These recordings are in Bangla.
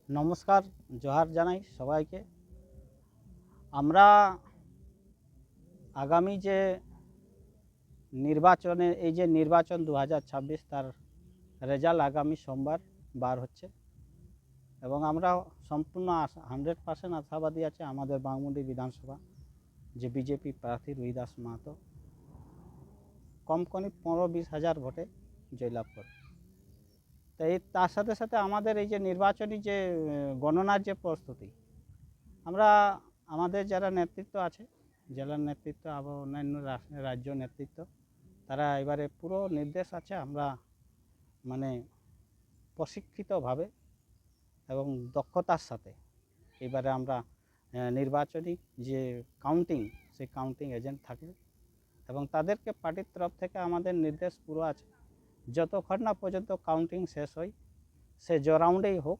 নমস্কার, জোহার জানাই সবাইকে। আমরা আগামী যে নির্বাচন 2026 তার রেজাল্ট আগামী সোমবার বার হচ্ছে এবং আমরা সম্পূর্ণ 100% আশাবাদী আছে আমাদের বাঘমুন্ডি বিধানসভা যে বিজেপি প্রার্থী রুহিদাস মাহাতো কম করে 15-20 হাজার ভোটে জয়লাভ করে। তাই তার সাথে সাথে আমাদের এই যে নির্বাচনী যে গণনার যে প্রস্তুতি, আমরা আমাদের যারা নেতৃত্ব আছে, জেলার নেতৃত্ব আবার অন্যান্য রাজ্য নেতৃত্ব, তারা এবারে পুরো নির্দেশ আছে আমরা প্রশিক্ষিতভাবে এবং দক্ষতার সাথে এবারে আমরা নির্বাচনী যে কাউন্টিং, সেই কাউন্টিং এজেন্ট থাকবে এবং তাদেরকে পার্টির তরফ থেকে আমাদের নির্দেশ পুরো আছে যতক্ষণ না পর্যন্ত কাউন্টিং শেষ হয়, সে যে রাউন্ডেই হোক,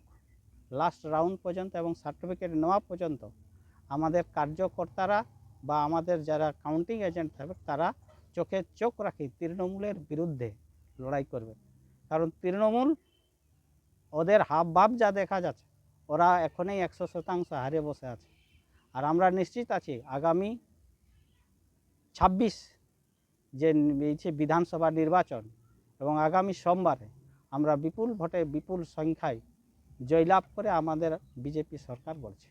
লাস্ট রাউন্ড পর্যন্ত এবং সার্টিফিকেট নেওয়া পর্যন্ত আমাদের কার্যকর্তারা বা আমাদের যারা কাউন্টিং এজেন্ট থাকবে তারা চোখে চোখ রাখি তৃণমূলের বিরুদ্ধে লড়াই করবে। কারণ তৃণমূল ওদের হাবভাব যা দেখা যাচ্ছে, ওরা এখনই 100% হারে বসে আছে। আর আমরা নিশ্চিত আছি আগামী 26 যে বিধানসভা নির্বাচন এবং আগামী সোমবারে আমরা বিপুল ভোটে বিপুল সংখ্যায় জয়লাভ করে আমাদের বিজেপি সরকার বলছে।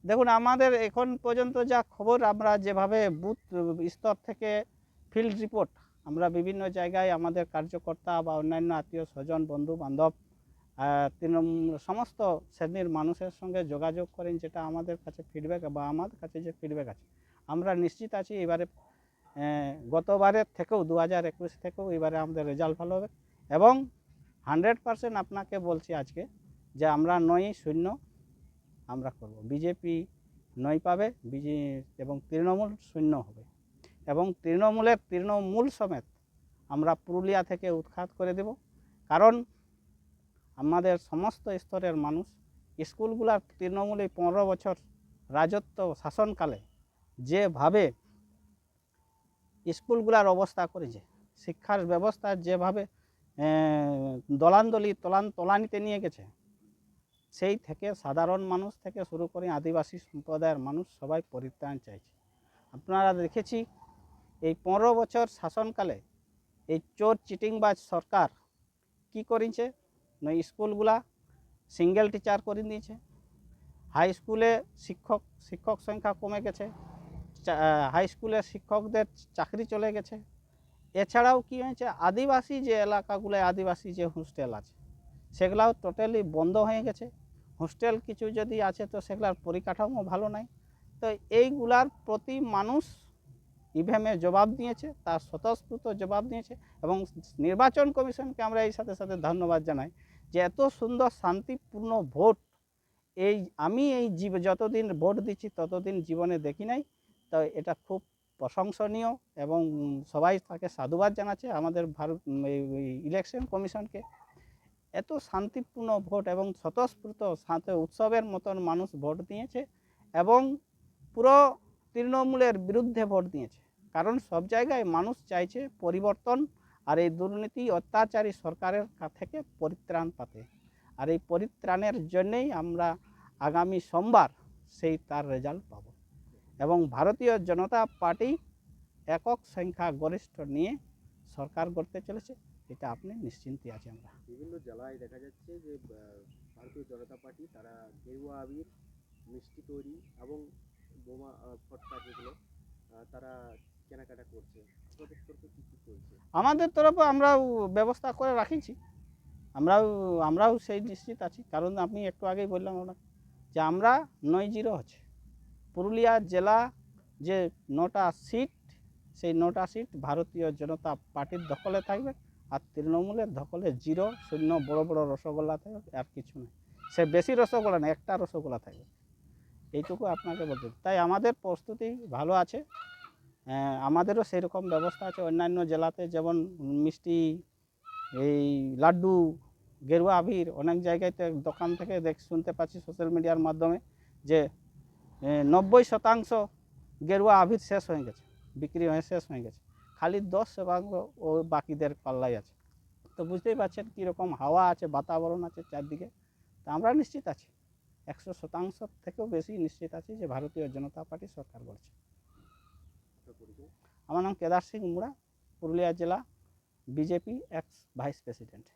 দেখুন, আমাদের এখন পর্যন্ত যা খবর, আমরা যেভাবে বুথ স্তর থেকে ফিল্ড রিপোর্ট আমরা বিভিন্ন জায়গায় আমাদের কার্যকর্তা বা অন্যান্য আত্মীয় স্বজন, বন্ধু বান্ধব, সমস্ত শ্রেণীর মানুষের সঙ্গে যোগাযোগ করেন, যেটা আমাদের কাছে ফিডব্যাক বা আমাদের কাছে যে ফিডব্যাক আছে, আমরা নিশ্চিত আছি এবারে গতবারের থেকেও 2021 থেকেও এবারে আমাদের রেজাল্ট ভালো হবে এবং 100% আপনাকে বলছি আজকে যে আমরা 9-0 আমরা করব। বিজেপি 9 পাবে এবং তৃণমূল 0 হবে এবং তৃণমূল সমেত আমরা পুরুলিয়া থেকে উৎখাত করে দেব। কারণ আমাদের সমস্ত স্তরের মানুষ, স্কুলগুলার তৃণমূলে 15 বছর রাজত্ব শাসনকালে যেভাবে স্কুলগুলার অবস্থা করেছে, শিক্ষার ব্যবস্থা যেভাবে তলানিতে নিয়ে গেছে, সেই থেকে সাধারণ মানুষ থেকে শুরু করে আদিবাসী সম্প্রদায়ের মানুষ সবাই পরিত্রাণ চাইছে। আপনারা দেখেছি এই 15 বছর শাসনকালে এই চোর চিটিংবাজ সরকার কি করেছে, স্কুলগুলা সিঙ্গেল টিচার করে দিয়েছে, হাই স্কুলে শিক্ষক সংখ্যা কমে গেছে, হাই স্কুলের শিক্ষকদের চাকরি চলে গেছে। এছাড়াও কি হয়েছে, আদিবাসী যে এলাকাগুলোয় আদিবাসী যে হোস্টেল আছে সেগুলাও টোটালি বন্ধ হয়ে গেছে। হোস্টেল কিছু যদি আছে তো সেগুলার পরিকাঠামো ভালো নাই। তো এইগুলার প্রতি মানুষ ইভিএমে জবাব দিয়েছে, তার স্বতঃস্ফূর্ত জবাব দিয়েছে এবং নির্বাচন কমিশনকে আমরা এই সাথে সাথে ধন্যবাদ জানাই যে এত সুন্দর শান্তিপূর্ণ ভোট আমি যতদিন ভোট দিচ্ছি ততদিন জীবনে দেখি নাই। তো এটা খুব প্রশংসনীয় এবং সবাই তাকে সাধুবাদ জানাচ্ছে আমাদের ইলেকশন কমিশনকে। এত শান্তিপূর্ণ ভোট এবং স্বতঃস্ফূর্ত সাথে উৎসবের মতন মানুষ ভোট দিয়েছে এবং পুরো তৃণমূলের বিরুদ্ধে ভোট দিয়েছে। কারণ সব জায়গায় মানুষ চাইছে পরিবর্তন আর এই দুর্নীতি অত্যাচারী সরকারের থেকে পরিত্রাণ পাতে। আর এই পরিত্রাণের জন্যেই আমরা আগামী সোমবার তার রেজাল্ট পাব এবং ভারতীয় জনতা পার্টি একক সংখ্যা গরিষ্ঠ নিয়ে সরকার গড়তে চলেছে, এটা আপনি নিশ্চিন্তে আছে। আমরা বিভিন্ন জেলায় দেখা যাচ্ছে যে ভারতীয় জনতা পার্টি তারা গেরুয়া আবির, মিষ্টি তৈরি এবং বোমা ফটকা যেগুলো তারা কেনাকাটা করছে। আপনাদের তরফে কী কী চলছে? আমাদের তরফে আমরাও ব্যবস্থা করে রাখিছি, আমরাও সেই নিশ্চিত আছি। কারণ আমি একটু আগেই বললাম আপনাকে যে আমরা 9-0 আছে। পুরুলিয়া জেলা যে 9টা সিট, সেই 9টা সিট ভারতীয় জনতা পার্টির দখলে থাকবে আর তৃণমূলের দখলে 0-0 বড় বড় রসগোল্লা থাকবে, আর কিছু নেই। সে বেশি রসগোল্লা নেই, একটা রসগোল্লা থাকবে, এইটুকু আপনাকে বলতে। তাই আমাদের প্রস্তুতি ভালো আছে, আমাদেরও সেই রকম ব্যবস্থা আছে। অন্যান্য জেলাতে যেমন মিষ্টি, এই লাড্ডু, গেরুয়া আবির অনেক জায়গাতে দোকান থেকে শুনতে পাচ্ছি সোশ্যাল মিডিয়ার মাধ্যমে যে 90% গেরুয়া আবির শেষ হয়ে গেছে, বিক্রি হয়ে শেষ হয়ে গেছে, খালি 10% ও বাকিদের পাল্লাই আছে। তো তো বুঝতেই পারছেন কীরকম হাওয়া আছে, বাতাবরণ আছে চারদিকে। তা আমরা নিশ্চিত আছি, 100% থেকেও বেশি নিশ্চিত আছি যে ভারতীয় জনতা পার্টি সরকার করছে। আপনার পরিচয়? আমার নাম কেদার সিং মুড়া, পুরুলিয়া জেলা বিজেপি এক্স ভাইস প্রেসিডেন্ট।